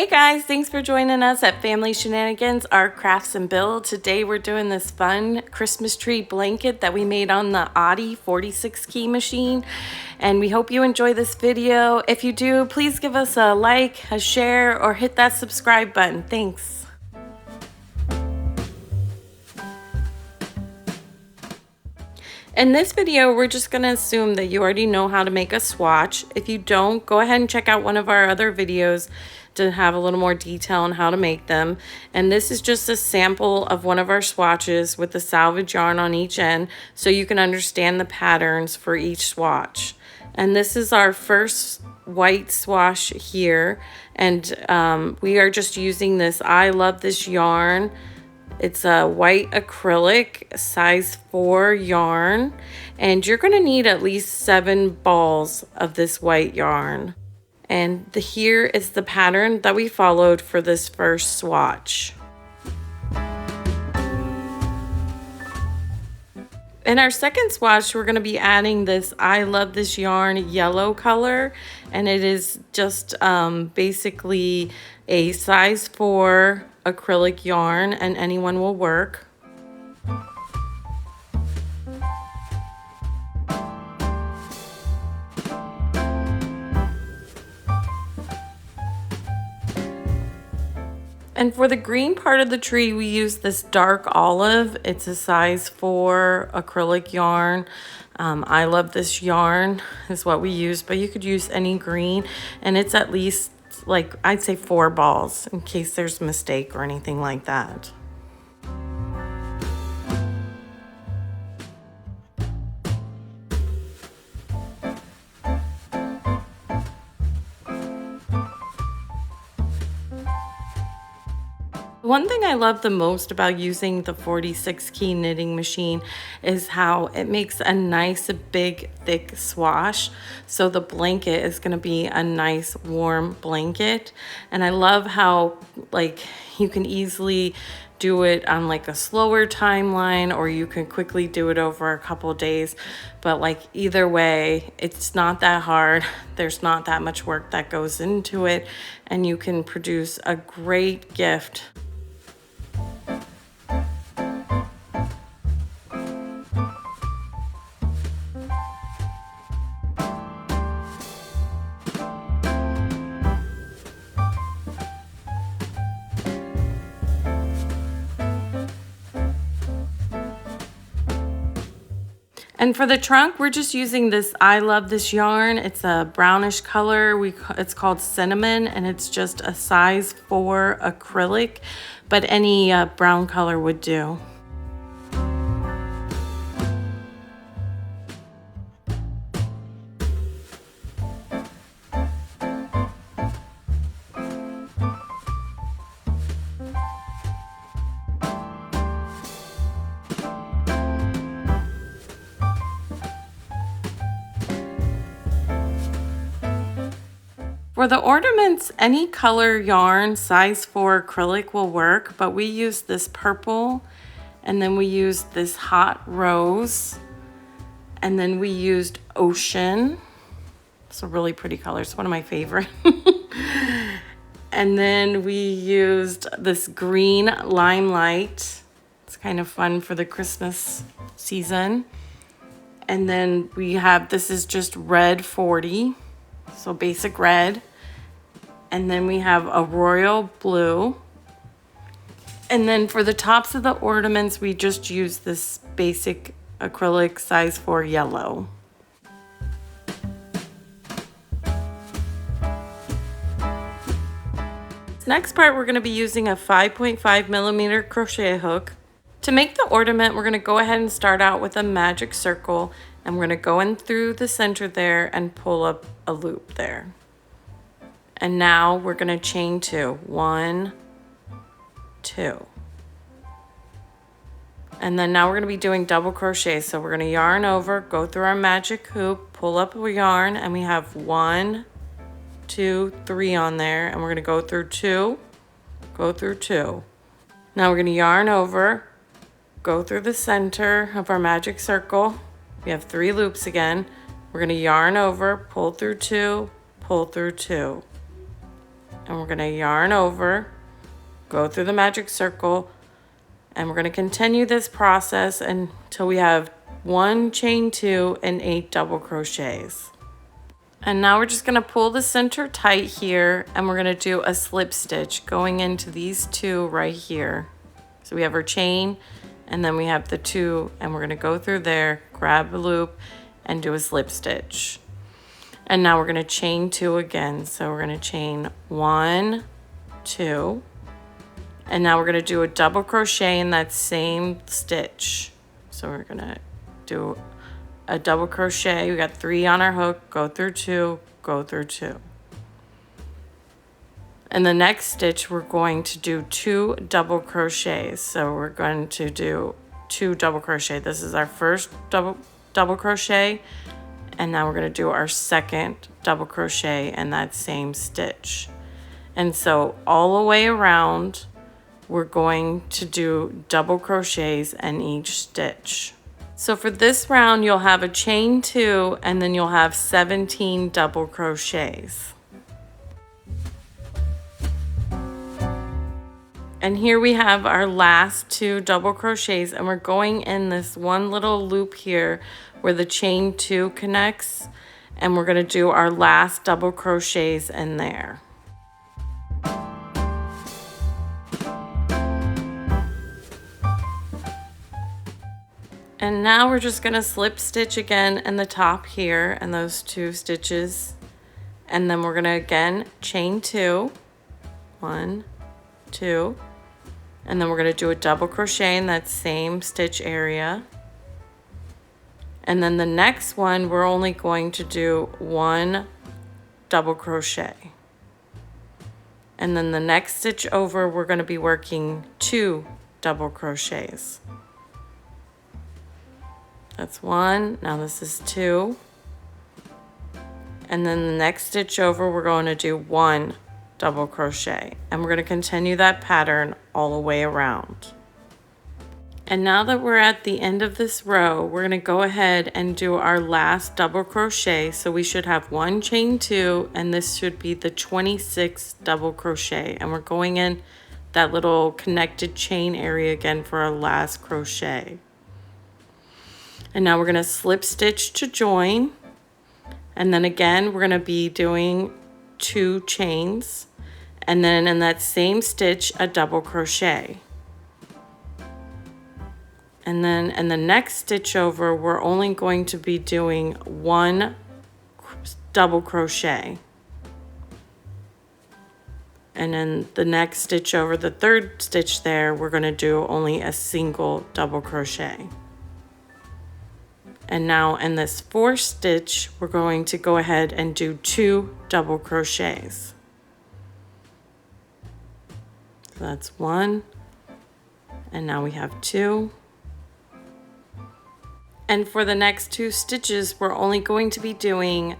Hey guys, thanks for joining us at Family Shenanigans, Art, Crafts, and Build. Today we're doing this fun Christmas tree blanket that we made on the Audi 46 key machine. And we hope you enjoy this video. If you do, please give us a like, a share, or hit that subscribe button. Thanks. In this video, we're just going to assume that you already know how to make a swatch. If you don't, go ahead and check out one of our other videos to have a little more detail on how to make them. And this is just a sample of one of our swatches with the salvage yarn on each end so you can understand the patterns for each swatch. And this is our first white swatch here, and we are just using this I Love This yarn. It's a white acrylic size 4 yarn, and you're going to need at least 7 balls of this white yarn. And here is the pattern that we followed for this first swatch. In our second swatch, we're going to be adding this I Love This yarn yellow color, and it is just basically a size 4 acrylic yarn, and anyone will work. And for the green part of the tree, we use this dark olive. It's a size 4 acrylic yarn. I Love This yarn is what we use, but you could use any green, and it's at least, like, I'd say 4 balls in case there's a mistake or anything like that. One thing I love the most about using the 46 key knitting machine is how it makes a nice big thick swash, so the blanket is going to be a nice warm blanket. And I love how, like, you can easily do it on like a slower timeline, or you can quickly do it over a couple days, but like either way, it's not that hard. There's not that much work that goes into it, and you can produce a great gift. And for the trunk, we're just using this I Love This yarn. It's a brownish color. It's called Cinnamon, and it's just a size 4 acrylic, but any brown color would do. For the ornaments, any color yarn, size 4 acrylic will work, but we use this purple, and then we used this hot rose, and then we used ocean. It's a really pretty color. It's one of my favorite. And then we used this green limelight. It's kind of fun for the Christmas season. And then we have, this is just red 40, so basic red. And then we have a royal blue. And then for the tops of the ornaments, we just use this basic acrylic size 4 yellow. This next part, we're going to be using a 5.5 millimeter crochet hook. To make the ornament, we're going to go ahead and start out with a magic circle, and we're going to go in through the center there and pull up a loop there. And now we're going to chain 2. 1, 2. And then now we're going to be doing double crochet. So we're going to yarn over, go through our magic hoop, pull up a yarn, and we have 1, 2, 3 on there. And we're going to go through 2, go through 2. Now we're going to yarn over, go through the center of our magic circle. We have 3 loops again. We're going to yarn over, pull through 2, pull through 2. and we're going to yarn over, go through the magic circle, and we're going to continue this process until we have 1 chain 2 and 8 double crochets. And now we're just going to pull the center tight here, and we're going to do a slip stitch going into these 2 right here. So we have our chain, and then we have the 2, and we're going to go through there, grab a loop, and do a slip stitch. And now we're going to chain 2 again. So we're going to chain 1, 2, and now we're going to do a double crochet in that same stitch. So we're going to do a double crochet. We got 3 on our hook, go through 2, go through 2. In the next stitch, we're going to do 2 double crochets. So we're going to do 2 double crochet. This is our first double crochet, and now we're going to do our second double crochet in that same stitch. And so all the way around, we're going to do double crochets in each stitch. So for this round, you'll have a chain 2, and then you'll have 17 double crochets. And here we have our last 2 double crochets, and we're going in this one little loop here where the chain 2 connects, and we're going to do our last double crochets in there. And now we're just going to slip stitch again in the top here and those 2 stitches, and then we're going to again chain 2, 1, 2, and then we're going to do a double crochet in that same stitch area. And then the next one, we're only going to do 1 double crochet. And then the next stitch over, we're going to be working 2 double crochets. That's 1, now this is 2. And then the next stitch over, we're going to do 1 double crochet, and we're going to continue that pattern all the way around. And now that we're at the end of this row, we're going to go ahead and do our last double crochet. So we should have 1 chain 2, and this should be the 26th double crochet, and we're going in that little connected chain area again for our last crochet. And now we're going to slip stitch to join, and then again we're going to be doing 2 chains, and then in that same stitch a double crochet. And then in the next stitch over, we're only going to be doing 1 double crochet. And then the next stitch over, the third stitch there, we're going to do only a single double crochet. And now in this 4th stitch, we're going to go ahead and do 2 double crochets. So that's 1, and now we have 2. And for the next 2 stitches, we're only going to be doing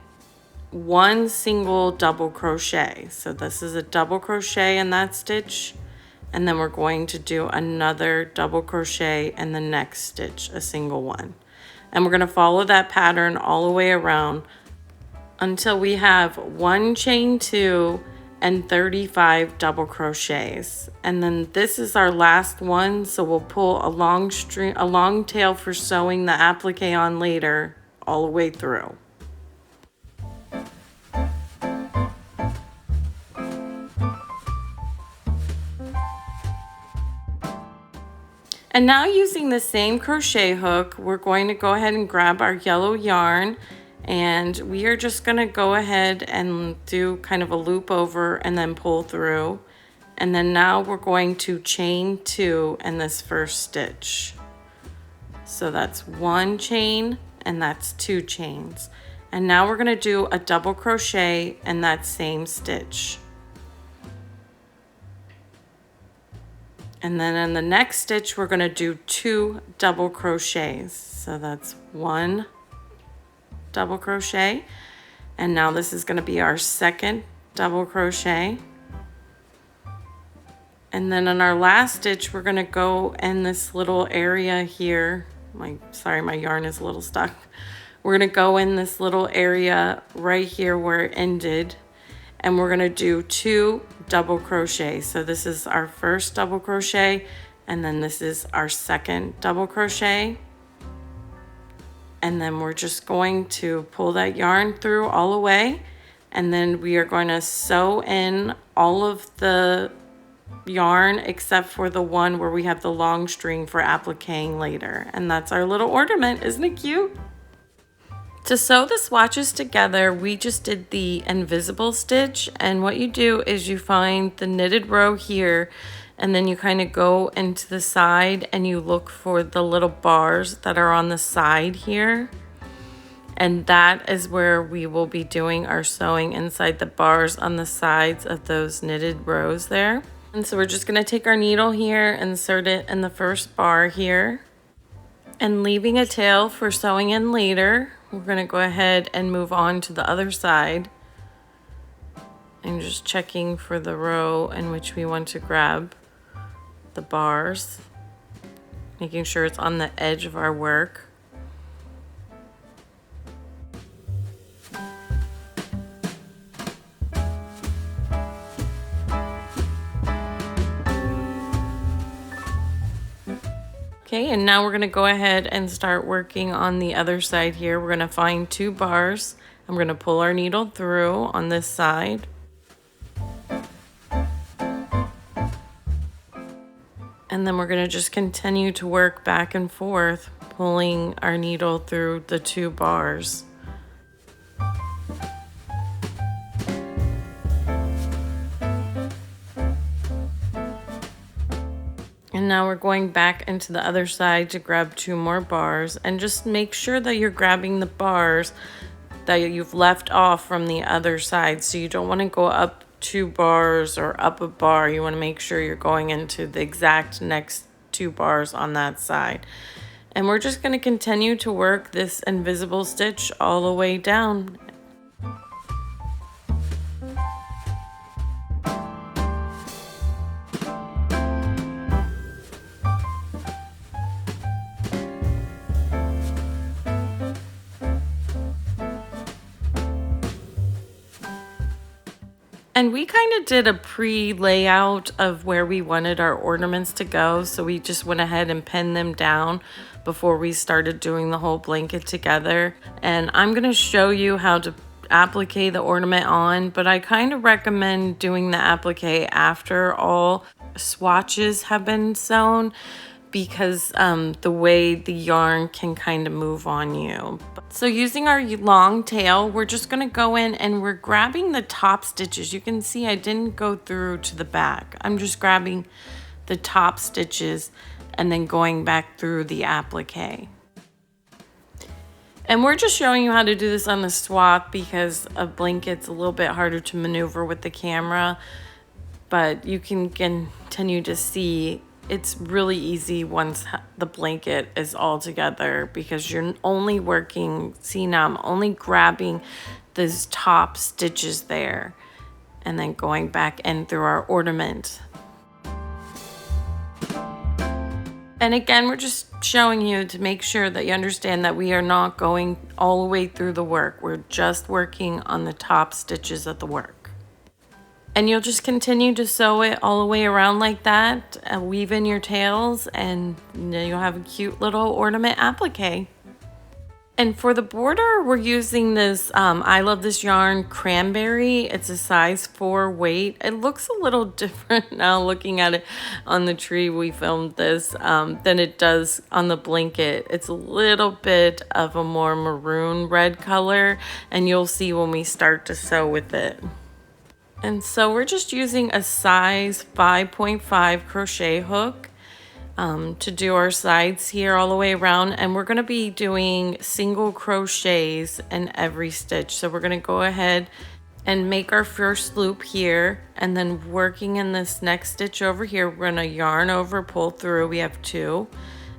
1 single double crochet. So this is a double crochet in that stitch, and then we're going to do another double crochet in the next stitch, a single one. And we're going to follow that pattern all the way around until we have 1 chain 2 and 35 double crochets. And then this is our last one, so we'll pull a long tail for sewing the applique on later all the way through. And now using the same crochet hook, we're going to go ahead and grab our yellow yarn, and we are just going to go ahead and do kind of a loop over and then pull through. And then now we're going to chain 2 in this first stitch. So that's 1 chain and that's 2 chains. And now we're going to do a double crochet in that same stitch. And then in the next stitch, we're going to do 2 double crochets. So that's 1 double crochet, and now this is going to be our second double crochet. And then in our last stitch, we're going to go in this little area here. Sorry, my yarn is a little stuck. We're going to go in this little area right here where it ended, and we're going to do 2 double crochet. So this is our first double crochet, and then this is our second double crochet. And then we're just going to pull that yarn through all the way, and then we are going to sew in all of the yarn except for the one where we have the long string for appliquing later. And that's our little ornament. Isn't it cute? To sew the swatches together, we just did the invisible stitch, and what you do is you find the knitted row here, and then you kind of go into the side and you look for the little bars that are on the side here, and that is where we will be doing our sewing, inside the bars on the sides of those knitted rows there. And so we're just going to take our needle here, insert it in the first bar here, and leaving a tail for sewing in later, we're going to go ahead and move on to the other side. I'm just checking for the row in which we want to grab the bars, making sure it's on the edge of our work. Okay, and now we're going to go ahead and start working on the other side here. We're going to find 2 bars. I'm going to pull our needle through on this side. And then we're going to just continue to work back and forth, pulling our needle through the 2 bars. And now we're going back into the other side to grab 2 more bars, and just make sure that you're grabbing the bars that you've left off from the other side. So you don't want to go up 2 bars or up a bar. You want to make sure you're going into the exact next 2 bars on that side. And we're just going to continue to work this invisible stitch all the way down. And we kind of did a pre-layout of where we wanted our ornaments to go, so we just went ahead and pinned them down before we started doing the whole blanket together. And I'm going to show you how to applique the ornament on, but I kind of recommend doing the applique after all swatches have been sewn, because the way the yarn can kind of move on you. So using our long tail, we're just going to go in and we're grabbing the top stitches. You can see I didn't go through to the back. I'm just grabbing the top stitches and then going back through the applique. And we're just showing you how to do this on the swap because a blanket's a little bit harder to maneuver with the camera, but you can continue to see it's really easy once the blanket is all together, because you're only working, see now I'm only grabbing those top stitches there and then going back in through our ornament. And again, we're just showing you to make sure that you understand that we are not going all the way through the work. We're just working on the top stitches of the work. And you'll just continue to sew it all the way around like that, weave in your tails, and you'll have a cute little ornament applique. And for the border, we're using this, I love this yarn, Cranberry. It's a size 4 weight. It looks a little different now looking at it on the tree we filmed this than it does on the blanket. It's a little bit of a more maroon red color, and you'll see when we start to sew with it. And so we're just using a size 5.5 crochet hook to do our sides here all the way around. And we're going to be doing single crochets in every stitch. So we're going to go ahead and make our first loop here. And then working in this next stitch over here, we're going to yarn over, pull through. We have 2.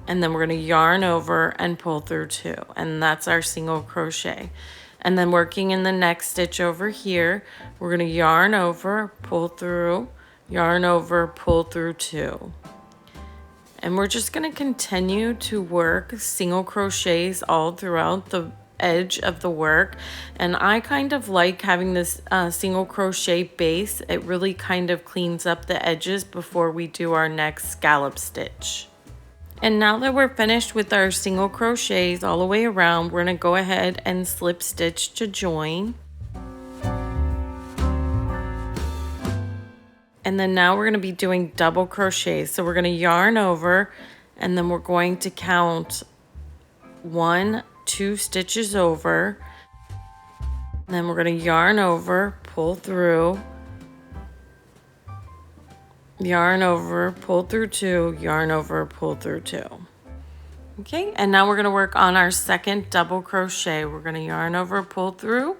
And then we're going to yarn over and pull through 2. And that's our single crochet. And then working in the next stitch over here, we're going to yarn over, pull through, yarn over, pull through 2. And we're just going to continue to work single crochets all throughout edge of the work. And I kind of like having this single crochet base. It really kind of cleans up the edges before we do our next scallop stitch. And now that we're finished with our single crochets all the way around, we're going to go ahead and slip stitch to join. And then now we're going to be doing double crochets. So we're going to yarn over, and then we're going to count 1, 2 stitches over. And then we're going to yarn over, pull through, yarn over, pull through 2, yarn over, pull through 2. Okay, and now we're going to work on our second double crochet. We're going to yarn over, pull through,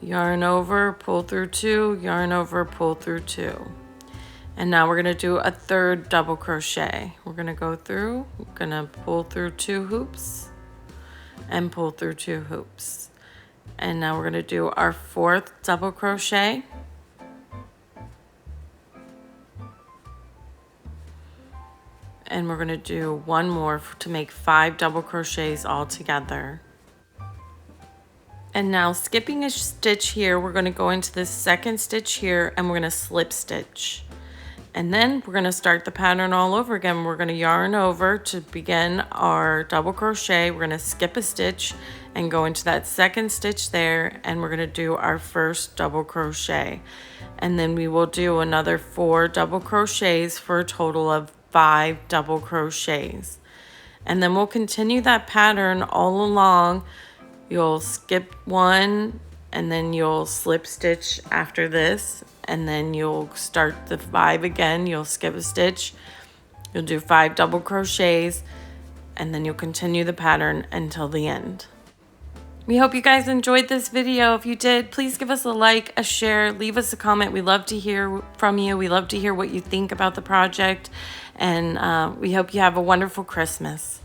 yarn over, pull through 2, yarn over, pull through 2. And now we're going to do a third double crochet. We're going to go through, we're going to pull through 2 hoops and pull through 2 hoops. And now we're going to do our fourth double crochet. And we're going to do one more to make 5 double crochets all together. And now skipping a stitch here, we're going to go into this second stitch here and we're going to slip stitch. And then we're going to start the pattern all over again. We're going to yarn over to begin our double crochet. We're going to skip a stitch and go into that second stitch there, and we're going to do our first double crochet. And then we will do another 4 double crochets for a total of 5 double crochets. And then we'll continue that pattern all along. You'll skip 1 and then you'll slip stitch after this, and then you'll start the 5 again. You'll skip a stitch, you'll do 5 double crochets, and then you'll continue the pattern until the end. We hope you guys enjoyed this video. If you did, please give us a like, a share, leave us a comment. We love to hear from you. We love to hear what you think about the project, and we hope you have a wonderful Christmas.